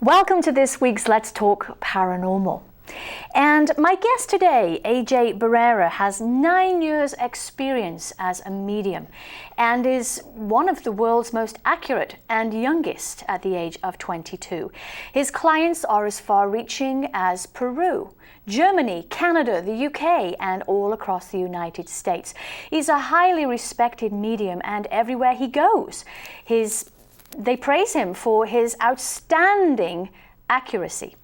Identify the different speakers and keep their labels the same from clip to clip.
Speaker 1: Welcome to this week's Let's Talk Paranormal. And my guest today, AJ Barrera, has 9 years experience as a medium and is one of the world's most accurate and youngest at the age of 22. His clients are as far-reaching as Peru, Germany, Canada, the UK, and all across the United States. He's a highly respected medium, and everywhere he goes, they praise him for his outstanding accuracy.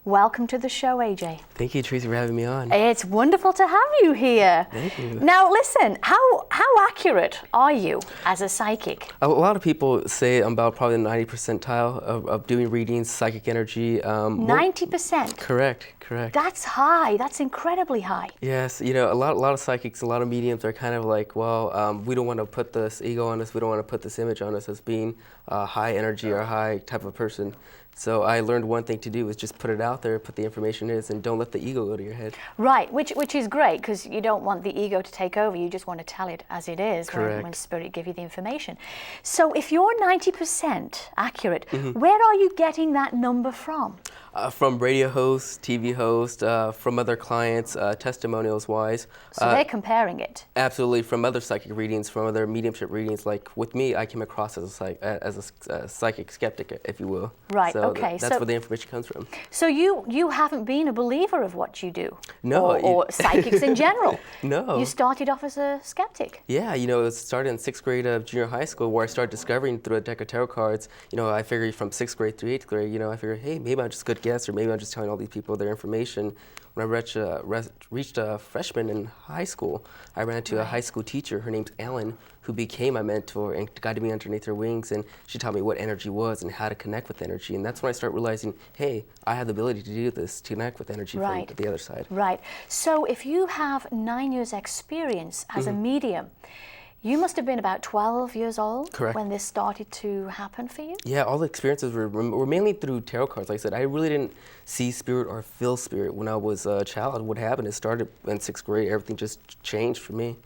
Speaker 1: Welcome to the show, AJ.
Speaker 2: Thank you, Tracie, for having me on.
Speaker 1: It's wonderful to have you here.
Speaker 2: Thank you.
Speaker 1: Now, listen, how accurate are you as a psychic?
Speaker 2: A lot of people say I'm about probably the 90th percentile of doing readings, psychic energy.
Speaker 1: 90%?
Speaker 2: Correct.
Speaker 1: That's high. That's incredibly high.
Speaker 2: Yes, a lot of psychics, a lot of mediums are kind of like, well, we don't want to put this ego on us, we don't want to put this image on us as being a high energy or a high type of person. So I learned one thing to do is just put it out there, put the information in, and don't let the ego go to your head. Right,
Speaker 1: which is great, because you don't want the ego to take over. You just want to tell it as it is when Spirit give you the information. So if you're 90% accurate, where are you getting that number from?
Speaker 2: From radio hosts, TV hosts, from other clients, testimonials-wise.
Speaker 1: So they're comparing it?
Speaker 2: Absolutely, from other psychic readings, from other mediumship readings. Like with me, I came across as a psychic skeptic, if you will.
Speaker 1: Right,
Speaker 2: so
Speaker 1: okay.
Speaker 2: That's where the information comes from.
Speaker 1: So you haven't been a believer of what you do?
Speaker 2: No.
Speaker 1: Or psychics in general?
Speaker 2: No.
Speaker 1: You started off as a skeptic?
Speaker 2: Yeah, it started in 6th grade of junior high school, where I started discovering through a deck of tarot cards. I figured from 6th grade through 8th grade, I figured, hey, maybe I'm just a good guess, or maybe I'm just telling all these people their information. When I reached a freshman in high school, I ran into a high school teacher. Her name's Ellen, who became my mentor and guided me underneath her wings, and she taught me what energy was and how to connect with energy. And that's when I started realizing, hey, I have the ability to do this, to connect with energy from the other side.
Speaker 1: Right. So if you have 9 years experience as a medium, you must have been about 12 years old when this started to happen for you?
Speaker 2: Yeah, all the experiences were mainly through tarot cards. Like I said, I really didn't see spirit or feel spirit when I was a child. What happened, it started in 6th grade. Everything just changed for me.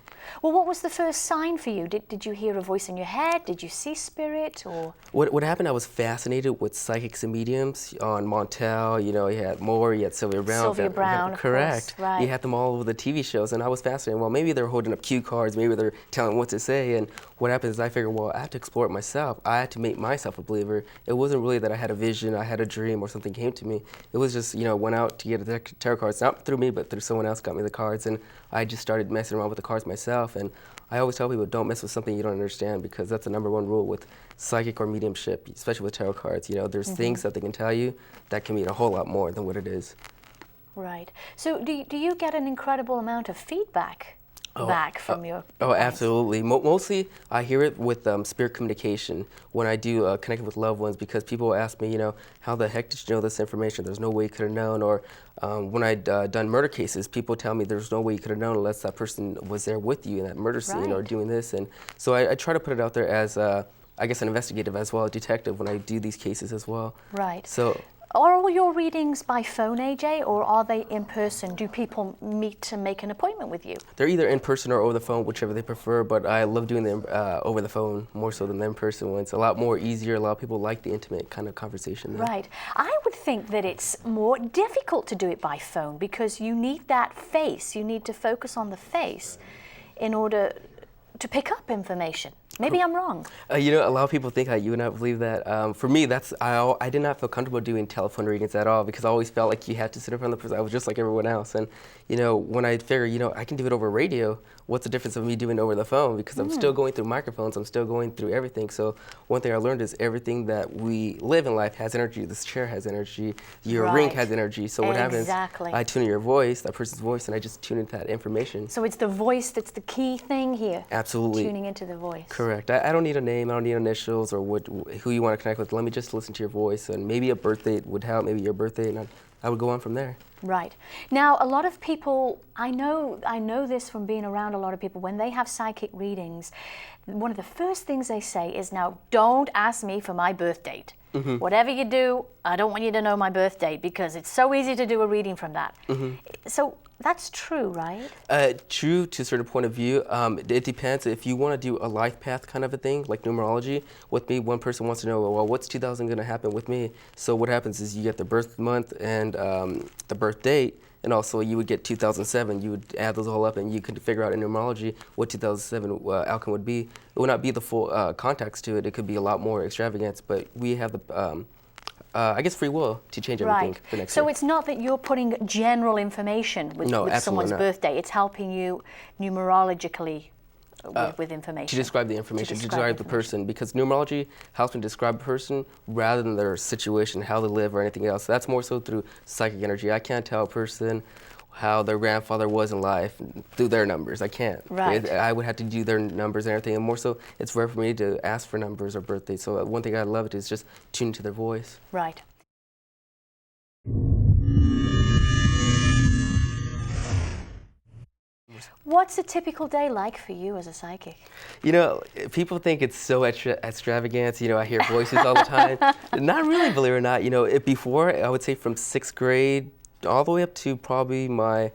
Speaker 1: Well, what was the first sign for you? Did you hear a voice in your head? Did you see spirit? Or
Speaker 2: what happened, I was fascinated with psychics and mediums on Montel. You had Moore, you had Sylvia Brown.
Speaker 1: Sylvia Brown,
Speaker 2: correct.
Speaker 1: Of course, right.
Speaker 2: You had them all over the TV shows, and I was fascinated. Well, maybe they're holding up cue cards, maybe they're telling what to say, and what happened is I figured, well, I have to explore it myself. I had to make myself a believer. It wasn't really that I had a vision, I had a dream, or something came to me. It was just, went out to get the tarot cards, not through me, but through someone else got me the cards, and I just started messing around with the cards myself. And I always tell people, don't mess with something you don't understand, because that's the #1 rule with psychic or mediumship, especially with tarot cards. There's things that they can tell you that can mean a whole lot more than what it is.
Speaker 1: Right. So do you get an incredible amount of feedback back from your clients?
Speaker 2: Oh, absolutely. Mostly I hear it with spirit communication when I do connect with loved ones, because people ask me, how the heck did you know this information? There's no way you could have known. Or when I'd done murder cases, people tell me there's no way you could have known unless that person was there with you in that murder scene or doing this. And so I try to put it out there as, I guess, an investigative as well, a detective, when I do these cases as well.
Speaker 1: Right.
Speaker 2: So.
Speaker 1: Are all your readings by phone, AJ, or are they in person? Do people meet to make an appointment with you?
Speaker 2: They're either in person or over the phone, whichever they prefer, but I love doing them over the phone more so than the in-person ones. A lot more easier. A lot of people like the intimate kind of conversation there.
Speaker 1: Right. I would think that it's more difficult to do it by phone, because you need that face. You need to focus on the face in order to pick up information. Maybe I'm wrong.
Speaker 2: A lot of people think you would not believe that. For me, I did not feel comfortable doing telephone readings at all, because I always felt like you had to sit in front of the person. I was just like everyone else. And, when I figured, I can do it over radio, what's the difference of me doing it over the phone? Because I'm still going through microphones, I'm still going through everything. So one thing I learned is everything that we live in life has energy. This chair has energy, your ring has energy. So what happens, I tune in your voice, that person's voice, and I just tune into that information.
Speaker 1: So it's the voice that's the key thing here.
Speaker 2: Absolutely.
Speaker 1: Tuning into the voice.
Speaker 2: Correct. I don't need a name, I don't need initials or who you want to connect with. Let me just listen to your voice, and maybe a birthday would help, maybe your birthday, and I would go on from there.
Speaker 1: Right. Now, a lot of people, I know this from being around a lot of people, when they have psychic readings, one of the first things they say is, now, don't ask me for my birth date. Whatever you do, I don't want you to know my birth date because it's so easy to do a reading from that. So that's true, right?
Speaker 2: True to a certain point of view. It depends. If you want to do a life path kind of a thing, like numerology, with me, one person wants to know, well, what's 2000 going to happen with me? So what happens is you get the birth month and the birth date, and also you would get 2007. You would add those all up, and you could figure out in numerology what 2007 outcome would be. It would not be the full context to it. It could be a lot more extravagant, but we have the I guess free will to change everything for next year.
Speaker 1: So it's not that you're putting general information with someone's birthday. It's helping you numerologically with information.
Speaker 2: To describe the information, to describe the person, because numerology helps me describe a person rather than their situation, how they live, or anything else. That's more so through psychic energy. I can't tell a person how their grandfather was in life through their numbers. I can't.
Speaker 1: Right.
Speaker 2: I would have to do their numbers and everything, and more so it's rare for me to ask for numbers or birthdays. So one thing I love is just tuning to their voice.
Speaker 1: Right. What's a typical day like for you as a psychic?
Speaker 2: You know, people think it's so extravagant. You know, I hear voices all the time. Not really, believe it or not. You know, before, I would say from 6th grade all the way up to probably my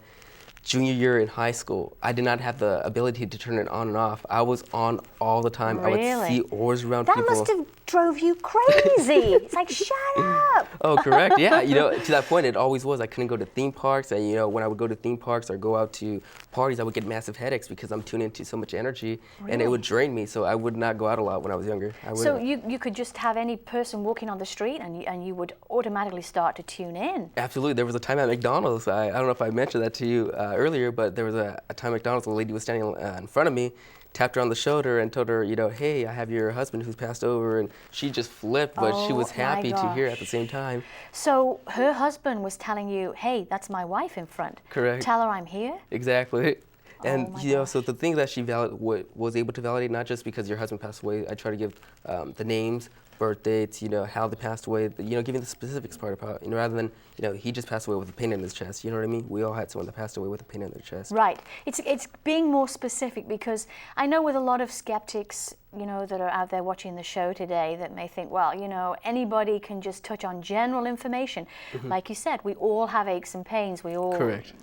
Speaker 2: junior year in high school, I did not have the ability to turn it on and off. I was on all the time.
Speaker 1: Really?
Speaker 2: I would see auras around
Speaker 1: that
Speaker 2: people.
Speaker 1: That must have drove you crazy. It's like, shut up.
Speaker 2: Oh, correct. Yeah, you know, to that point, it always was. I couldn't go to theme parks, and you know, when I would go to theme parks or go out to parties, I would get massive headaches because I'm tuned into so much energy, and it would drain me. So I would not go out a lot when I was younger.
Speaker 1: So you could just have any person walking on the street, and you would automatically start to tune in.
Speaker 2: Absolutely. There was a time at McDonald's. I don't know if I mentioned that to you earlier, but there was a time at McDonald's, a lady was standing in front of me, tapped her on the shoulder and told her, you know, hey, I have your husband who's passed over, and she just flipped, but she was happy to hear at the same time.
Speaker 1: So her husband was telling you, hey, that's my wife in front.
Speaker 2: Correct.
Speaker 1: Tell her I'm here?
Speaker 2: Exactly. And you know, so the thing that she was able to validate, not just because your husband passed away, I try to give the names, birth dates, you know, how they passed away, you know, giving the specifics part about, you know, rather than, you know, he just passed away with a pain in his chest, you know what I mean? We all had someone that passed away with a pain in their chest.
Speaker 1: Right. It's being more specific, because I know with a lot of skeptics, you know, that are out there watching the show today that may think, well, you know, anybody can just touch on general information. Like you said, we all have aches and pains. We all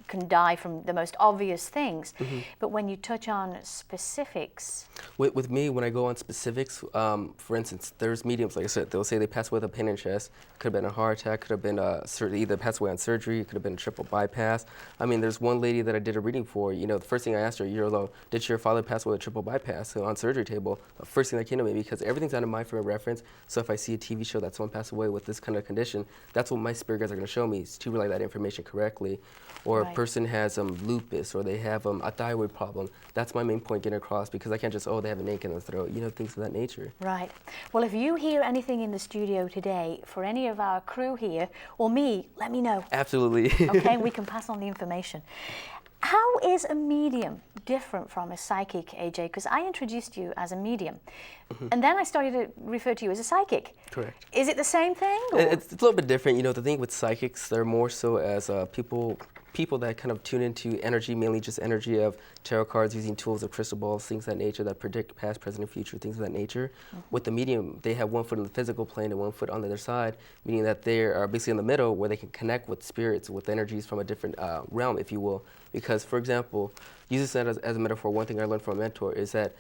Speaker 1: can die from the most obvious things. But when you touch on specifics...
Speaker 2: With me, when I go on specifics, for instance, there's mediums, like I said, they'll say they passed away with a pain in the chest. Could have been a heart attack, could have been either passed away on surgery, it could have been a triple bypass. I mean, there's one lady that I did a reading for, you know, the first thing I asked her, you're like, did your father pass away with a triple bypass on surgery table? First thing that came to me, because everything's out of my frame of reference. So if I see a TV show that someone passed away with this kind of condition, that's what my spirit guides are going to show me, is to relay that information correctly. Or a person has lupus, or they have a thyroid problem. That's my main point getting across, because I can't just, oh, they have an ache in their throat, you know, things of that nature.
Speaker 1: Right. Well, if you hear anything in the studio today, for any of our crew here, or me, let me know.
Speaker 2: Absolutely.
Speaker 1: Okay, we can pass on the information. How is a medium different from a psychic, AJ? Because I introduced you as a medium, and then I started to refer to you as a psychic.
Speaker 2: Correct.
Speaker 1: Is it the same thing?
Speaker 2: It's a little bit different. You know, the thing with psychics, they're more so as people that kind of tune into energy, mainly just energy of tarot cards, using tools of crystal balls, things of that nature that predict past, present, and future, things of that nature. With the medium, they have one foot on the physical plane and one foot on the other side, meaning that they are basically in the middle, where they can connect with spirits, with energies from a different realm, if you will. Because, for example, use this as a metaphor, one thing I learned from a mentor is that,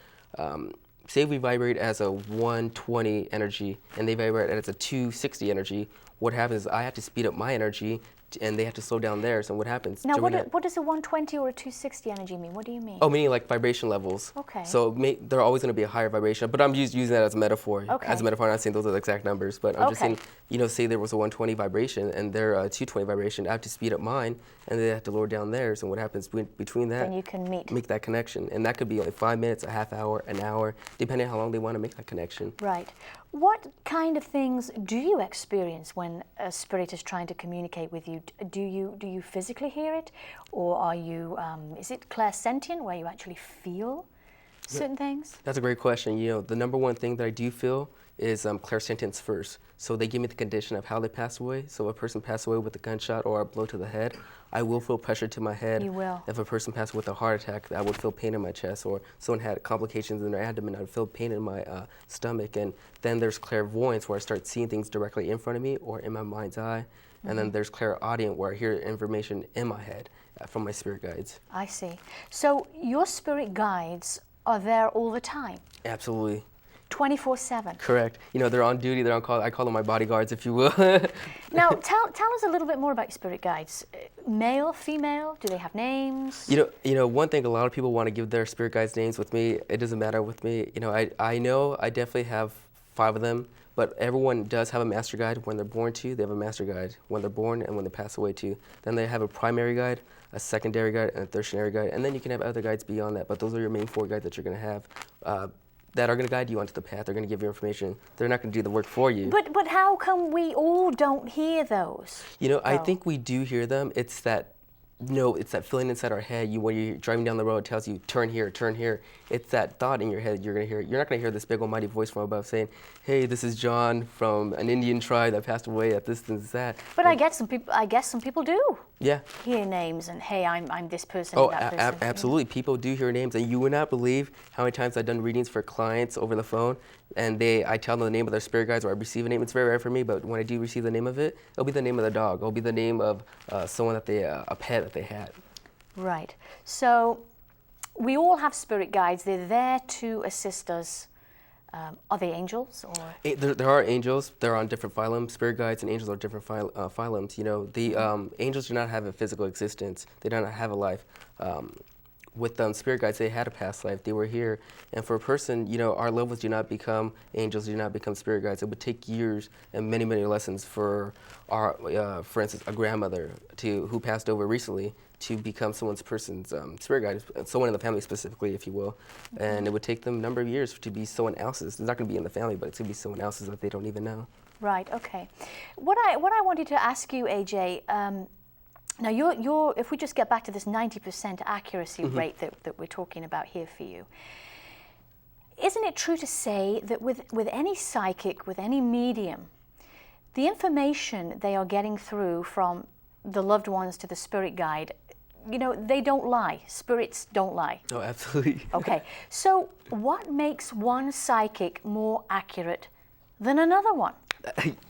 Speaker 2: say we vibrate as a 120 energy and they vibrate as a 260 energy, what happens is I have to speed up my energy and they have to slow down theirs. And what happens?
Speaker 1: Now, what does a 120 or a 260 energy mean? What do you mean?
Speaker 2: Oh, meaning like vibration levels.
Speaker 1: Okay.
Speaker 2: So they're always going to be a higher vibration, but I'm just using that as a metaphor.
Speaker 1: Okay.
Speaker 2: As a metaphor, I'm not saying those are the exact numbers, but I'm just saying, you know, say there was a 120 vibration and they're a 220 vibration, I have to speed up mine and they have to lower down theirs. And what happens between that?
Speaker 1: Then you can make
Speaker 2: that connection. And that could be like 5 minutes, a half hour, an hour, depending on how long they want to make that connection.
Speaker 1: Right. What kind of things do you experience when a spirit is trying to communicate with you? Do you physically hear it, or are you? Is it clairsentient, where you actually feel certain things?
Speaker 2: That's a great question. You know, the number one thing that I do feel is clairsentience first. So they give me the condition of how they passed away. So if a person passed away with a gunshot or a blow to the head, I will feel pressure to my head.
Speaker 1: You will.
Speaker 2: If a person passed with a heart attack, I would feel pain in my chest. Or someone had complications in their abdomen, I would feel pain in my stomach. And then there's clairvoyance, where I start seeing things directly in front of me or in my mind's eye. And then there's clairaudient, where I hear information in my head from my spirit guides.
Speaker 1: I see. So your spirit guides are there all the time?
Speaker 2: Absolutely.
Speaker 1: 24/7.
Speaker 2: Correct. You know, they're on duty, they're on call. I call them my bodyguards, if you will.
Speaker 1: Now, tell us a little bit more about your spirit guides. Male, female? Do they have names?
Speaker 2: You know, one thing, a lot of people want to give their spirit guides names. With me, it doesn't matter with me. You know, I know I definitely have 5 of them, but everyone does have a master guide. When they're born too, they have a master guide. When they're born and when they pass away too. Then they have a primary guide, a secondary guide, and a tertiary guide. And then you can have other guides beyond that, but those are your main 4 guides that you're going to have. That are going to guide you onto the path. They're going to give you information. They're not going to do the work for you.
Speaker 1: But how come we all don't hear those?
Speaker 2: You know, I think we do hear them. It's that feeling inside our head. When you're driving down the road, it tells you, turn here, turn here. It's that thought in your head you're going to hear. You're not going to hear this big almighty voice from above saying, hey, this is John from an Indian tribe that passed away at this and that.
Speaker 1: But I guess some people do.
Speaker 2: Yeah.
Speaker 1: Hear names and, hey, I'm this person.
Speaker 2: Oh,
Speaker 1: that person.
Speaker 2: absolutely. People do hear names, and you would not believe how many times I've done readings for clients over the phone, and I tell them the name of their spirit guides, or I receive a name. It's very rare for me, but when I do receive the name of it, it'll be the name of the dog. It'll be the name of someone that a pet that they had.
Speaker 1: Right. So we all have spirit guides. They're there to assist us. Are they angels or?
Speaker 2: There are angels. They're on different phylums. Spirit guides and angels are different phylums. You know, the angels do not have a physical existence. They do not have a life. With spirit guides, they had a past life. They were here. And for a person, you know, our levels do not become angels, do not become spirit guides. It would take years and many, many lessons for for instance, a grandmother who passed over recently to become person's spirit guide, someone in the family specifically, if you will. And it would take them a number of years to be someone else's. It's not going to be in the family, but it's going to be someone else's that they don't even know.
Speaker 1: Right. Okay. What I wanted to ask you, AJ. Now, you're if we just get back to this 90% accuracy rate that we're talking about here for you, isn't it true to say that with any psychic, with any medium, the information they are getting through from the loved ones to the spirit guide, you know, they don't lie. Spirits don't lie.
Speaker 2: Oh, absolutely.
Speaker 1: Okay. So what makes one psychic more accurate than another one?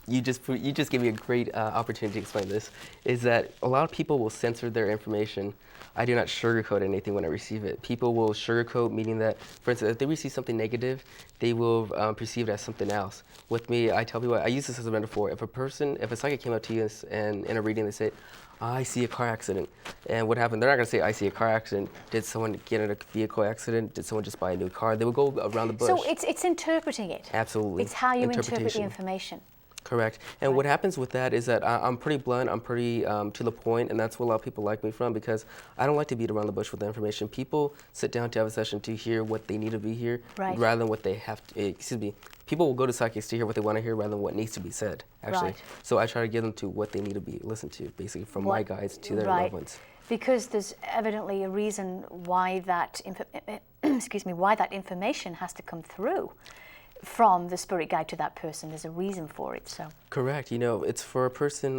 Speaker 2: You just gave me a great opportunity to explain this, is that a lot of people will censor their information. I do not sugarcoat anything when I receive it. People will sugarcoat, meaning that, for instance, if they receive something negative, they will perceive it as something else. With me, I tell people, I use this as a metaphor. If a psychic came up to you and in a reading, they say, I see a car accident. And what happened? They're not going to say, I see a car accident. Did someone get in a vehicle accident? Did someone just buy a new car? They would go around the bush.
Speaker 1: So it's interpreting it.
Speaker 2: Absolutely.
Speaker 1: It's how you interpret the information.
Speaker 2: Correct. And what happens with that is that I'm pretty blunt, I'm pretty to the point, and that's what a lot of people like me from, because I don't like to beat around the bush with the information. People sit down to have a session to hear what they need to be here, rather than what they have to, people will go to psychics to hear what they want to hear rather than what needs to be said, actually.
Speaker 1: Right.
Speaker 2: So I try to give them to what they need to be listened to, basically, from my guides to their loved ones.
Speaker 1: Because there's evidently a reason why that, why that information has to come through from the spirit guide to that person. There's a reason for it. So
Speaker 2: correct. You know, it's for a person.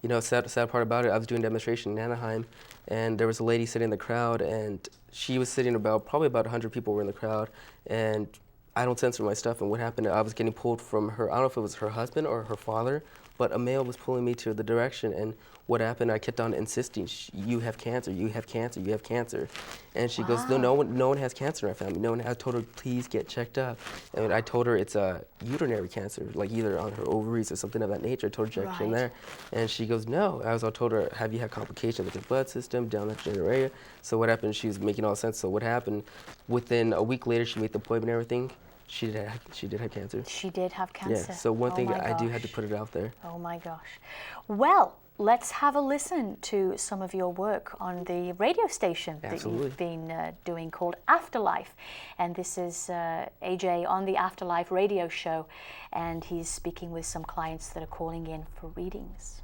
Speaker 2: You know, sad part about it, I was doing a demonstration in Anaheim, and there was a lady sitting in the crowd, and she was sitting probably about 100 people were in the crowd, and I don't censor my stuff. And what happened? I was getting pulled from her. I don't know if it was her husband or her father, but a male was pulling me to the direction. And what happened? I kept on insisting, "You have cancer. You have cancer. You have cancer." And she goes, "No one has cancer in our family. No one." I told her, "Please get checked up." And I told her it's a urinary cancer, like either on her ovaries or something of that nature. I told her check in there, and she goes, "No." I told her, "Have you had complications with your blood system down that general area?" So what happened? She was making all sense. So what happened? Within a week later, she made the appointment and everything. She did have cancer.
Speaker 1: She did have cancer.
Speaker 2: Yeah. So one thing I do have to put it out there.
Speaker 1: Oh my gosh. Well, let's have a listen to some of your work on the radio station that you've been doing called Afterlife. And this is AJ on the Afterlife radio show, and he's speaking with some clients that are calling in for readings.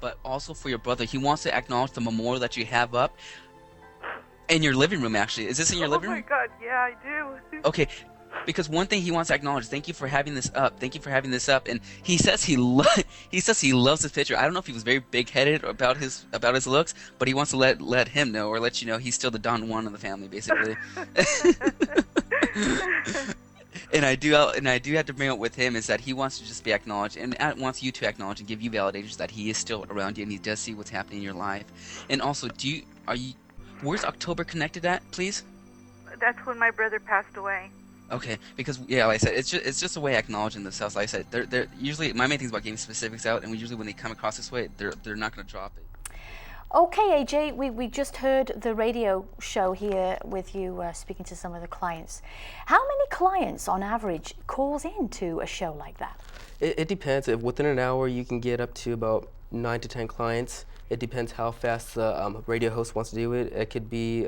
Speaker 3: But also for your brother, he wants to acknowledge the memorial that you have up. In your living room, actually. Is this in your living room?
Speaker 4: Oh my God, yeah, I do.
Speaker 3: Okay, because one thing he wants to acknowledge, thank you for having this up. Thank you for having this up. And he says he loves this picture. I don't know if he was very big-headed about his looks, but he wants to let him know, or let you know, he's still the Don Juan of the family, basically. And I do have to bring up with him is that he wants to just be acknowledged, and wants you to acknowledge and give you validation that he is still around you and he does see what's happening in your life. And also, where's October connected at, please?
Speaker 4: That's when my brother passed away.
Speaker 3: Okay, because yeah, like I said, it's just a way of acknowledging themselves. Like I said, they're usually, my main thing is about getting specifics out, and usually when they come across this way, they're not going to drop it.
Speaker 1: Okay, AJ, we just heard the radio show here with you speaking to some of the clients. How many clients on average calls into a show like that?
Speaker 2: It depends. If within an hour you can get up to about 9 to 10 clients. It depends how fast the radio host wants to do it. It could be,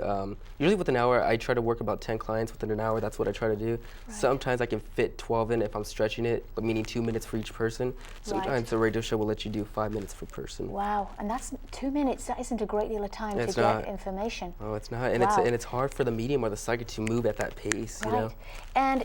Speaker 2: usually within an hour, I try to work about 10 clients within an hour. That's what I try to do. Right. Sometimes I can fit 12 in if I'm stretching it, meaning 2 minutes for each person. Sometimes the radio show will let you do 5 minutes per person.
Speaker 1: Wow, and that's 2 minutes. That isn't a great deal of time to get information.
Speaker 2: Oh, it's not. And, it's hard for the medium or the psychic to move at that pace,
Speaker 1: right.
Speaker 2: You know?
Speaker 1: And,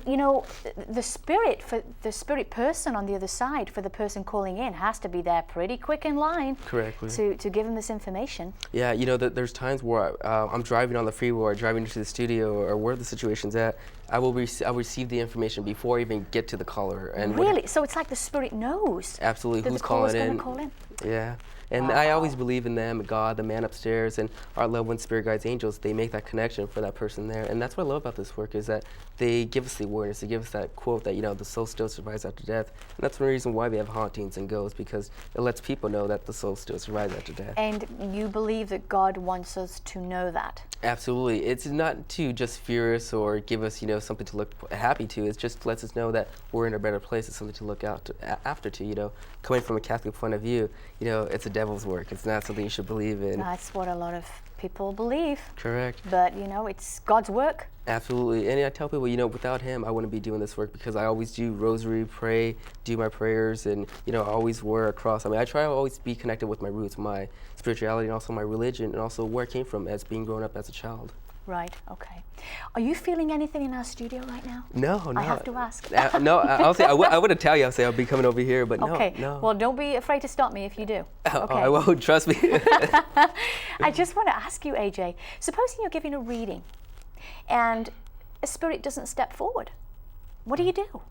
Speaker 1: the spirit person on the other side, for the person calling in, has to be there pretty quick in line.
Speaker 2: Correctly.
Speaker 1: To give them this information.
Speaker 2: Yeah, there's times where I'm driving on the freeway or driving into the studio or where the situation's at. I'll receive the information before I even get to the caller. And
Speaker 1: really? So it's like the spirit knows.
Speaker 2: Absolutely. Who's calling in?
Speaker 1: Call in.
Speaker 2: Yeah. And I always believe in them, God, the man upstairs, and our loved ones, spirit guides, angels. They make that connection for that person there. And that's what I love about this work, is that they give us the awareness. They give us that quote that, the soul still survives after death. And that's one reason why we have hauntings and ghosts, because it lets people know that the soul still survives after death.
Speaker 1: And you believe that God wants us to know that? Absolutely.
Speaker 2: It's not to just fear us or give us, something to look happy to. It just lets us know that we're in a better place. It's something to look after to, Coming from a Catholic point of view, it's a devil's work. It's not something you should believe in.
Speaker 1: That's what a lot of people believe.
Speaker 2: Correct.
Speaker 1: But, it's God's work.
Speaker 2: Absolutely. And I tell people, without him, I wouldn't be doing this work, because I always do rosary, pray, do my prayers, and, I always wear a cross. I try to always be connected with my roots, my spirituality, and also my religion, and also where I came from as being grown up as a child.
Speaker 1: Right, okay. Are you feeling anything in our studio right now?
Speaker 2: No.
Speaker 1: I have to ask.
Speaker 2: No, I would have tell you, I'll be coming over here, but
Speaker 1: okay.
Speaker 2: No.
Speaker 1: Well, don't be afraid to stop me if you do. Okay.
Speaker 2: Oh, I won't, trust me.
Speaker 1: I just want to ask you, AJ, supposing you're giving a reading and a spirit doesn't step forward, what do you do?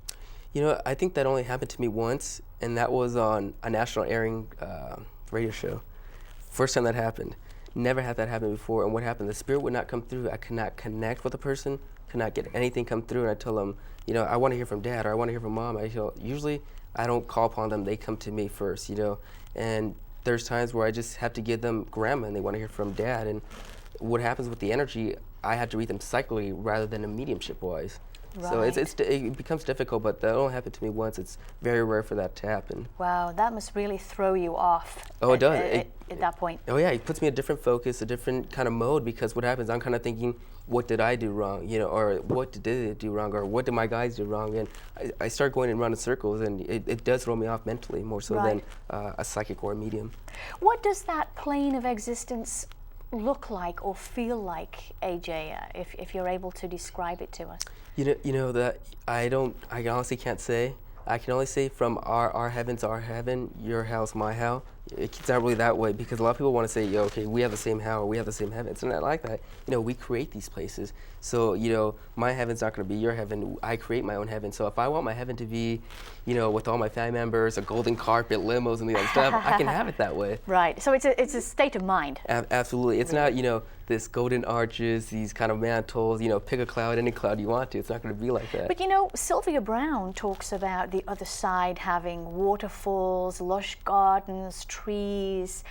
Speaker 2: I think that only happened to me once, and that was on a national airing radio show. First time that happened. Never had that happen before. And what happened? The spirit would not come through. I could not connect with the person, could not get anything come through. And I tell them, I want to hear from Dad, or I want to hear from Mom. Usually I don't call upon them. They come to me first, And there's times where I just have to give them Grandma, and they want to hear from Dad. And what happens with the energy, I have to read them psychically rather than mediumship-wise. Right. So it becomes difficult, but that only happened to me once. It's very rare for that to happen.
Speaker 1: Wow, that must really throw you off.
Speaker 2: Oh, it does.
Speaker 1: At that point.
Speaker 2: Oh yeah, it puts me in a different focus, a different kind of mode, because what happens, I'm kind of thinking, what did I do wrong, or what did they do wrong, or what did my guys do wrong, and I start going around in circles, and it does throw me off mentally more so than a psychic or a medium.
Speaker 1: What does that plane of existence look like or feel like, AJ, if you're able to describe it to us?
Speaker 2: That I honestly can't say. I can only say from our heaven's our heaven, your hell's my hell. It's not really that way, because a lot of people want to say, okay, we have the same hell, or we have the same heaven. It's not like that. We create these places. So, my heaven's not going to be your heaven. I create my own heaven. So if I want my heaven to be, with all my family members, a golden carpet, limos, and the other stuff, I can have it that way.
Speaker 1: Right. So it's a state of mind.
Speaker 2: Absolutely. It's not, this golden arches, these kind of mantles, pick a cloud, any cloud you want to. It's not going to be like that.
Speaker 1: But Sylvia Browne talks about the other side having waterfalls, lush gardens, trees,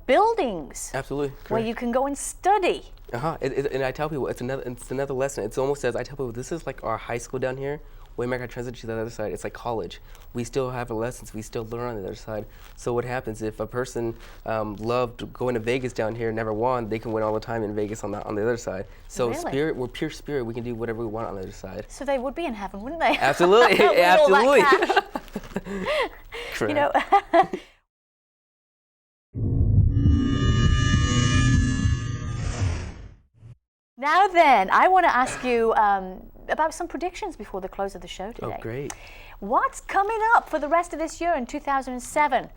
Speaker 1: buildings.
Speaker 2: Absolutely. Correct.
Speaker 1: Where you can go and study.
Speaker 2: And I tell people, it's another lesson. It's almost as I tell people, this is like our high school down here. When America transitions to the other side, it's like college. We still have our lessons. We still learn on the other side. So what happens if a person loved going to Vegas down here and never won, they can win all the time in Vegas on the other side. So
Speaker 1: really?
Speaker 2: We're pure spirit. We can do whatever we want on the other side.
Speaker 1: So they would be in heaven, wouldn't they?
Speaker 2: Absolutely. Absolutely. Correct.
Speaker 1: Now then, I want to ask you about some predictions before the close of the show today.
Speaker 2: Oh, great.
Speaker 1: What's coming up for the rest of this year in 2007?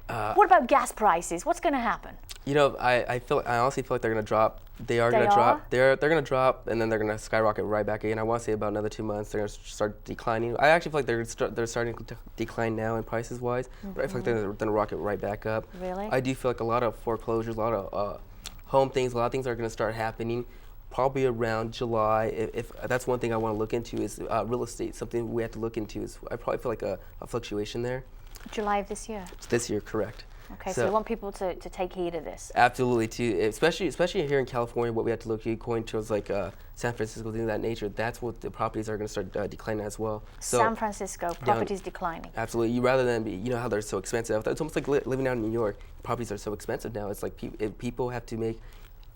Speaker 1: What about gas prices? What's going to happen?
Speaker 2: You know, I honestly feel like they're going to drop. They are going to drop. They're going to drop, and then they're going to skyrocket right back again. I want to say about another 2 months, they're going to start declining. I actually feel like they're starting to decline now in prices wise, but I feel like they're going to rocket right back up.
Speaker 1: Really?
Speaker 2: I do feel like a lot of foreclosures, a lot of home things, a lot of things are going to start happening. Probably around July. If that's one thing I want to look into is real estate. Something we have to look into is I probably feel like a fluctuation there.
Speaker 1: July of this year?
Speaker 2: This year, correct.
Speaker 1: Okay, so you want people to take heed of this.
Speaker 2: Absolutely, too. Especially here in California, what we have to look at going towards like San Francisco, things of that nature. That's what the properties are going to start declining as well. So,
Speaker 1: San Francisco, properties declining.
Speaker 2: Absolutely. Rather than be, you know how they're so expensive. It's almost like living out in New York. Properties are so expensive now. It's like people have to make,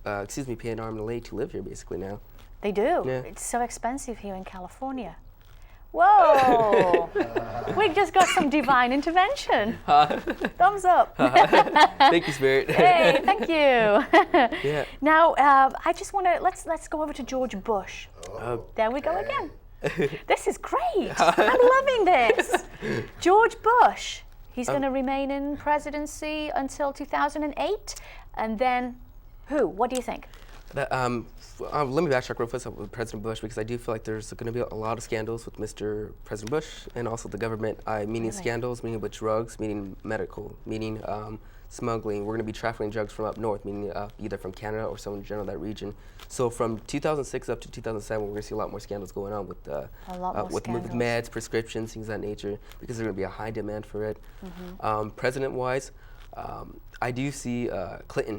Speaker 2: pay an arm and a leg to live here basically now.
Speaker 1: They do. Yeah. It's so expensive here in California. Whoa! We just got some divine intervention. Thumbs up.
Speaker 2: Thank you, Spirit.
Speaker 1: Hey, thank you.
Speaker 2: Yeah.
Speaker 1: Now, I just want to let's go over to George Bush. There we go again. This is great. I'm loving this. George Bush. He's going to remain in presidency until 2008, and then who? What do you think?
Speaker 2: Let me backtrack real fast with President Bush because I do feel like there's going to be a lot of scandals with Mr. President Bush and also the government, meaning scandals, meaning with drugs, meaning medical, meaning smuggling. We're going to be trafficking drugs from up north, meaning either from Canada or some in general that region. So from 2006 up to 2007, we're going to see a lot more scandals going on with with meds, prescriptions, things of that nature, because there's going to be a high demand for it. President-wise, I do see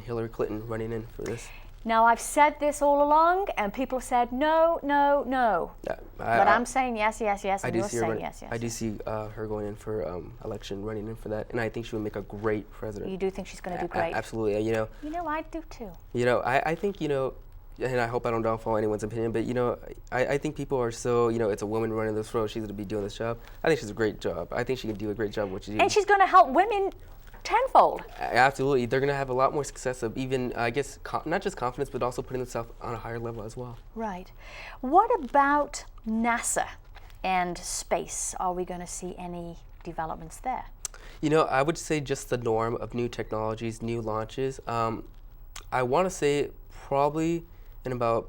Speaker 2: Hillary Clinton running in for this.
Speaker 1: Now, I've said this all along, and people have said no, no, no. But I'm saying yes, yes, yes, and you're saying yes, yes.
Speaker 2: I do see her going in for election, running in for that, and I think she would make a great president.
Speaker 1: You do think she's going to do great?
Speaker 2: Absolutely. You know,
Speaker 1: I do too.
Speaker 2: You know, I think, you know, and I hope I don't downfall anyone's opinion, but, you know, I think people are so, you know, it's a woman running this role, she's going to be doing this job. I think she's a great job. I think she can do a great job what she does.
Speaker 1: And she's going to help women tenfold.
Speaker 2: Absolutely. They're going to have a lot more success of even, I guess, not just confidence, but also putting themselves on a higher level as well.
Speaker 1: Right. What about NASA and space? Are we going to see any developments there?
Speaker 2: You know, I would say just the norm of new technologies, new launches. I want to say probably in about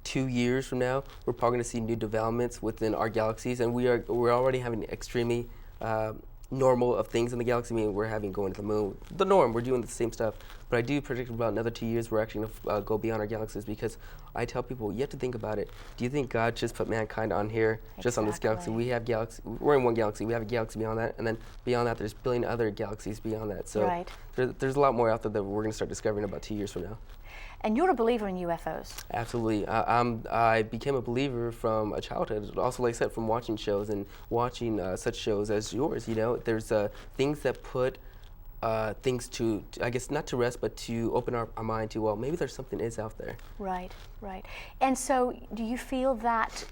Speaker 2: 2 years from now, we're probably going to see new developments within our galaxies, and we're already having extremely normal of things in the galaxy. I mean, we're having going to the moon, the norm. We're doing the same stuff, but I do predict about another 2 years we're actually going to go beyond our galaxies, because I tell people you have to think about it. Do you think God just put mankind on here, just on this galaxy? We have galaxy. We're in one galaxy. We have a galaxy beyond that, and then beyond that, there's a billion other galaxies beyond that. So there's a lot more out there that we're going to start discovering about 2 years from now.
Speaker 1: And you're a believer in UFOs.
Speaker 2: Absolutely. I became a believer from a childhood. Also, like I said, from watching shows and watching such shows as yours. You know, there's things that put things to, I guess, not to rest, but to open our mind to, well, maybe there's something is out there. Right,
Speaker 1: right. And so do you feel that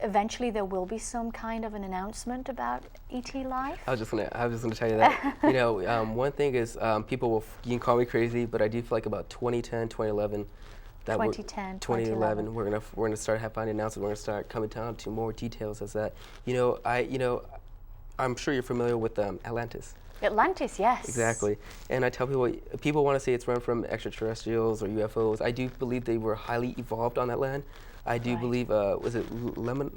Speaker 1: eventually there will be some kind of an announcement about ET life?
Speaker 2: I was just gonna tell you that. You know, one thing is people will, you can call me crazy, but I do feel like about 2010, 2011. 2011. We're gonna start finding announcements. We're gonna start coming down to more details as that. I'm sure you're familiar with Atlantis.
Speaker 1: Atlantis, yes.
Speaker 2: Exactly. And I tell people want to say it's run from extraterrestrials or UFOs. I do believe they were highly evolved on that land. I do believe, was it Lemuria?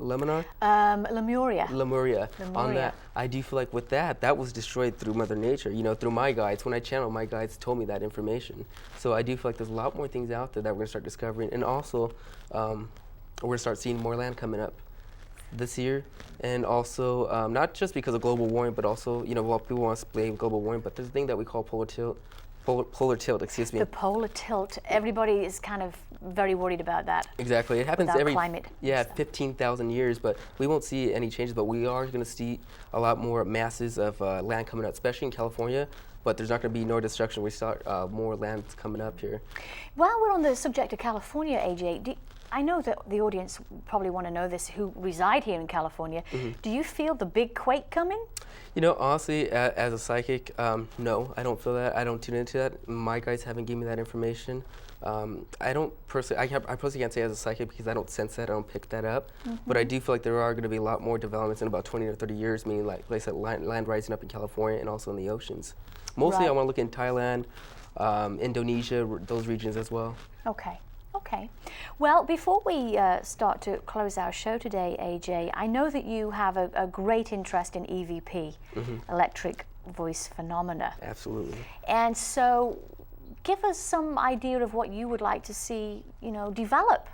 Speaker 2: Lemuria. On that, I do feel like with that was destroyed through Mother Nature, you know, through my guides. When I channel, my guides told me that information. So I do feel like there's a lot more things out there that we're going to start discovering. And also, we're going to start seeing more land coming up this year. And also, not just because of global warming, but also, you know, well, people want to blame global warming, but there's a thing that we call polar tilt, excuse me.
Speaker 1: The polar tilt. Everybody is kind of very worried about that.
Speaker 2: Exactly. It happens every
Speaker 1: climate.
Speaker 2: Yeah, 15,000 years, but we won't see any changes, but we are going to see a lot more masses of land coming up, especially in California, but there's not going to be no destruction. We start more land coming up here.
Speaker 1: While we're on the subject of California, AJ, I know that the audience probably want to know this, who reside here in California. Mm-hmm. Do you feel the big quake coming?
Speaker 2: Honestly, as a psychic, no, I don't feel that. I don't tune into that. My guides haven't given me that information. I don't personally, I personally can't say as a psychic because I don't sense that, I don't pick that up. But I do feel like there are going to be a lot more developments in about 20 or 30 years, meaning like I said, land rising up in California and also in the oceans. Mostly I want to look in Thailand, Indonesia, those regions as well.
Speaker 1: Okay. Okay. Well, before we start to close our show today, AJ, I know that you have a great interest in EVP, electric voice phenomena.
Speaker 2: Absolutely.
Speaker 1: And so give us some idea of what you would like to see, develop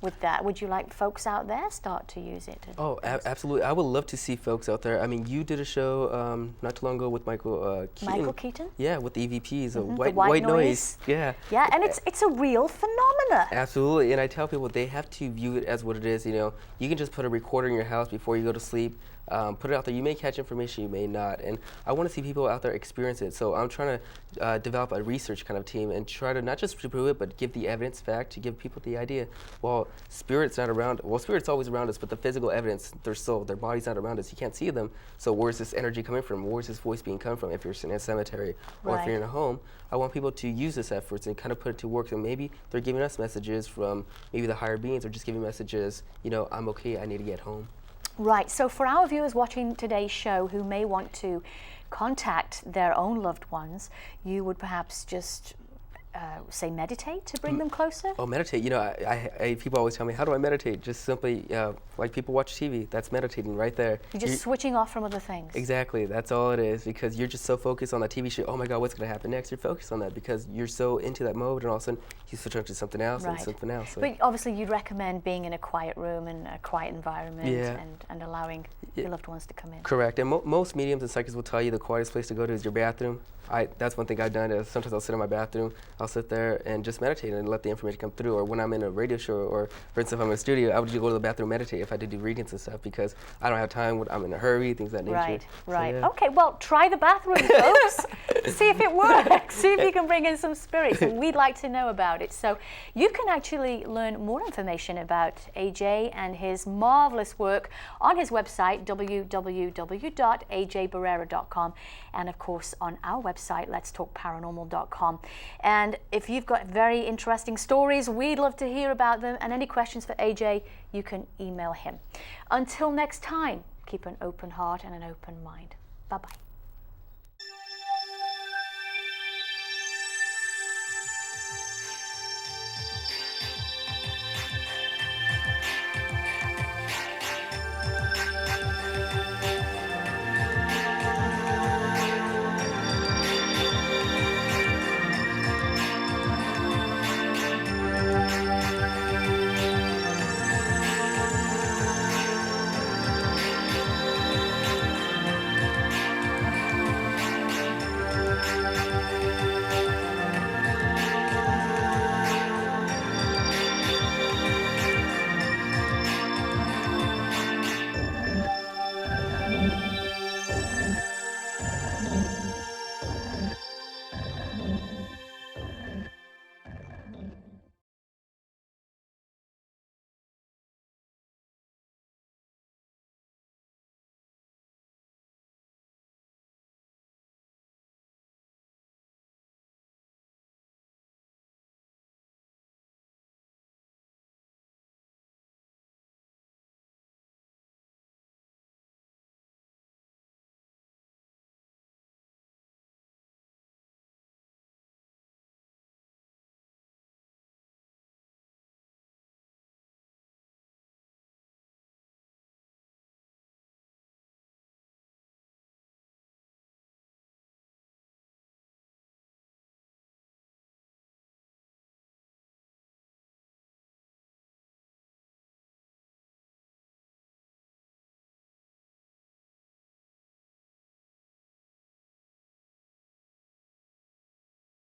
Speaker 1: with that. Would you like folks out there start to use it?
Speaker 2: Oh, absolutely. I would love to see folks out there. I mean, you did a show not too long ago with Michael Keaton.
Speaker 1: Michael Keaton?
Speaker 2: Yeah, with the EVPs,
Speaker 1: the
Speaker 2: white noise. Yeah.
Speaker 1: Yeah, and it's a real phenomena.
Speaker 2: Absolutely, and I tell people they have to view it as what it is. You can just put a recorder in your house before you go to sleep. Put it out there. You may catch information, you may not. And I want to see people out there experience it. So I'm trying to develop a research kind of team and try to not just prove it, but give the evidence fact to give people the idea. Well, spirit's not around. Well, spirit's always around us, but the physical evidence, their soul, their body's not around us. You can't see them. So where's this energy coming from? Where's this voice being come from? If you're in a cemetery or if you're in a home, I want people to use this efforts and kind of put it to work. So maybe they're giving us messages from maybe the higher beings, or just giving messages, I'm okay, I need to get home.
Speaker 1: Right, so for our viewers watching today's show who may want to contact their own loved ones, you would perhaps just say meditate to bring them closer?
Speaker 2: Oh, meditate. People always tell me, how do I meditate? Just simply, like people watch TV, that's meditating right there.
Speaker 1: You're just switching off from other things.
Speaker 2: Exactly, that's all it is, because you're just so focused on that TV show. Oh my God, what's going to happen next? You're focused on that because you're so into that mode, and all of a sudden you switch on to something else and something else. So.
Speaker 1: But obviously you'd recommend being in a quiet room and a quiet environment and allowing your loved ones to come in.
Speaker 2: Correct, and most mediums and psychics will tell you the quietest place to go to is your bathroom. That's one thing I've done. Is sometimes I'll sit in my bathroom, I'll sit there and just meditate and let the information come through. Or when I'm in a radio show, or for instance, if I'm in a studio, I would just go to the bathroom and meditate if I had to do readings and stuff, because I don't have time when I'm in a hurry, things of that nature.
Speaker 1: Right.
Speaker 2: So, yeah.
Speaker 1: Okay, well, try the bathroom, folks. See if it works. See if you can bring in some spirits. We'd like to know about it. So you can actually learn more information about AJ and his marvelous work on his website, www.ajbarrera.com, and of course on our website, letstalkparanormal.com. And if you've got very interesting stories, we'd love to hear about them, and any questions for AJ, you can email him. Until next time, keep an open heart and an open mind. Bye-bye.